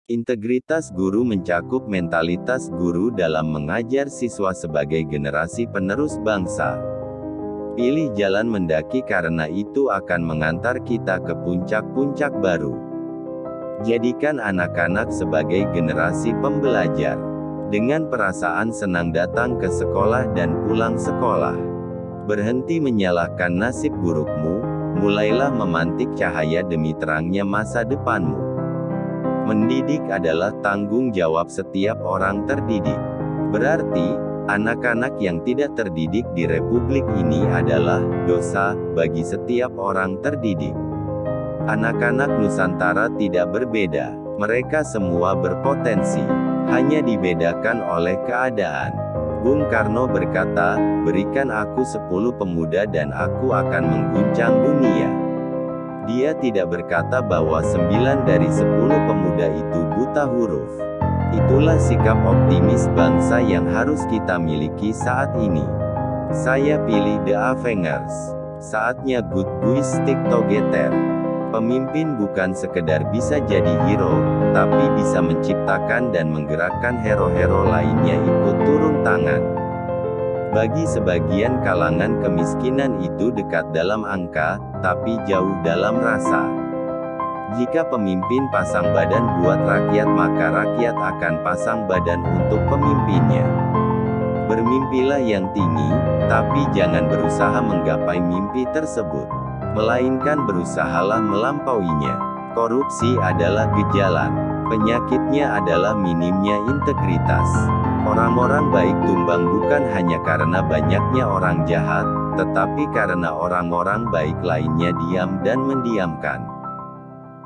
Integritas guru mencakup mentalitas guru dalam mengajar siswa sebagai generasi penerus bangsa. Pilih jalan mendaki karena itu akan mengantar kita ke puncak-puncak baru. Jadikan anak-anak sebagai generasi pembelajar. Dengan perasaan senang datang ke sekolah dan pulang sekolah. Berhenti menyalahkan nasib burukmu, mulailah memantik cahaya demi terangnya masa depanmu. Mendidik adalah tanggung jawab setiap orang terdidik. Berarti, anak-anak yang tidak terdidik di republik ini adalah dosa bagi setiap orang terdidik. Anak-anak Nusantara tidak berbeda, mereka semua berpotensi, hanya dibedakan oleh keadaan. Bung Karno berkata, "Berikan aku 10 pemuda dan aku akan mengguncang dunia." Dia tidak berkata bahwa 9 dari 10 pemuda itu buta huruf. Itulah sikap optimis bangsa yang harus kita miliki saat ini. Saya pilih The Avengers. Saatnya good guys stick together. Pemimpin bukan sekedar bisa jadi hero, tapi bisa menciptakan dan menggerakkan hero-hero lainnya ikut turun tangan. Bagi sebagian kalangan kemiskinan itu dekat dalam angka, tapi jauh dalam rasa. Jika pemimpin pasang badan buat rakyat maka rakyat akan pasang badan untuk pemimpinnya. Bermimpilah yang tinggi, tapi jangan berusaha menggapai mimpi tersebut. Melainkan berusahalah melampauinya. Korupsi adalah gejala. Penyakitnya adalah minimnya integritas. Orang-orang baik tumbang bukan hanya karena banyaknya orang jahat, tetapi karena orang-orang baik lainnya diam dan mendiamkan.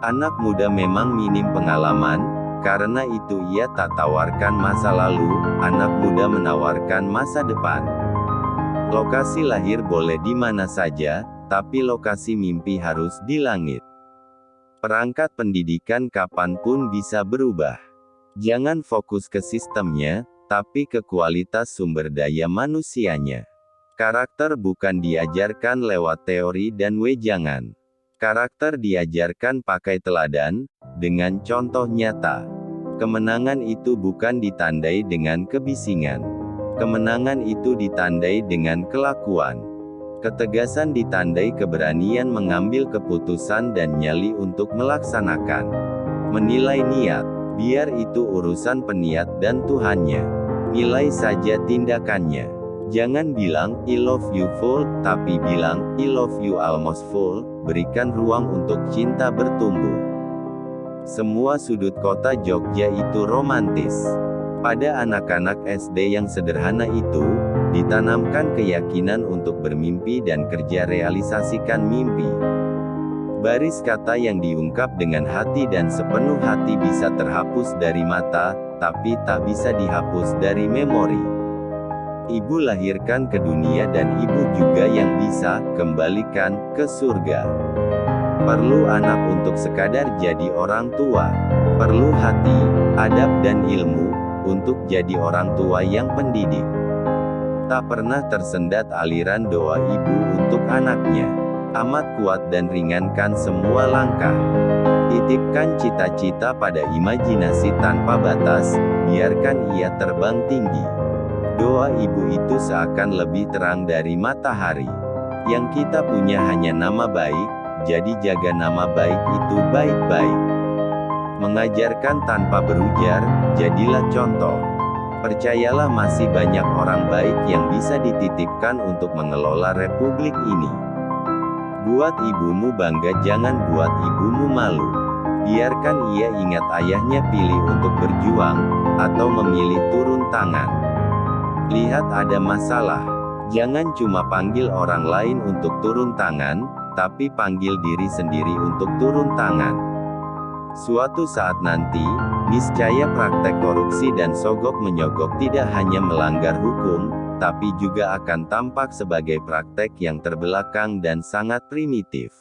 Anak muda memang minim pengalaman, karena itu ia tak tawarkan masa lalu, anak muda menawarkan masa depan. Lokasi lahir boleh di mana saja, tapi lokasi mimpi harus di langit. Perangkat pendidikan kapanpun bisa berubah. Jangan fokus ke sistemnya, tapi ke kualitas sumber daya manusianya. Karakter bukan diajarkan lewat teori dan wejangan. Karakter diajarkan pakai teladan, dengan contoh nyata. Kemenangan itu bukan ditandai dengan kebisingan. Kemenangan itu ditandai dengan kelakuan. Ketegasan ditandai keberanian mengambil keputusan dan nyali untuk melaksanakan. Menilai niat, biar itu urusan peniat dan Tuhannya. Nilai saja tindakannya. Jangan bilang, "I love you full," tapi bilang, "I love you almost full." Berikan ruang untuk cinta bertumbuh. Semua sudut kota Jogja itu romantis. Pada anak-anak SD yang sederhana itu, ditanamkan keyakinan untuk bermimpi dan kerja realisasikan mimpi. Baris kata yang diungkap dengan hati dan sepenuh hati bisa terhapus dari mata, tapi tak bisa dihapus dari memori. Ibu lahirkan ke dunia dan ibu juga yang bisa kembalikan ke surga. Perlu anak untuk sekadar jadi orang tua. Perlu hati, adab dan ilmu, untuk jadi orang tua yang pendidik. Tak pernah tersendat aliran doa ibu untuk anaknya. Amat kuat dan ringankan semua langkah. Titipkan cita-cita pada imajinasi tanpa batas, biarkan ia terbang tinggi. Doa ibu itu seakan lebih terang dari matahari. Yang kita punya hanya nama baik, jadi jaga nama baik itu baik-baik. Mengajarkan tanpa berujar, jadilah contoh. Percayalah masih banyak orang baik yang bisa dititipkan untuk mengelola republik ini. Buat ibumu bangga, jangan buat ibumu malu. Biarkan ia ingat ayahnya pilih untuk berjuang, atau memilih turun tangan. Lihat ada masalah, jangan cuma panggil orang lain untuk turun tangan, tapi panggil diri sendiri untuk turun tangan. Suatu saat nanti, niscaya praktek korupsi dan sogok menyogok tidak hanya melanggar hukum, tapi juga akan tampak sebagai praktek yang terbelakang dan sangat primitif.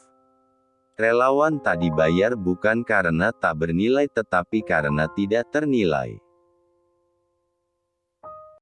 Relawan tak dibayar bukan karena tak bernilai tetapi karena tidak ternilai.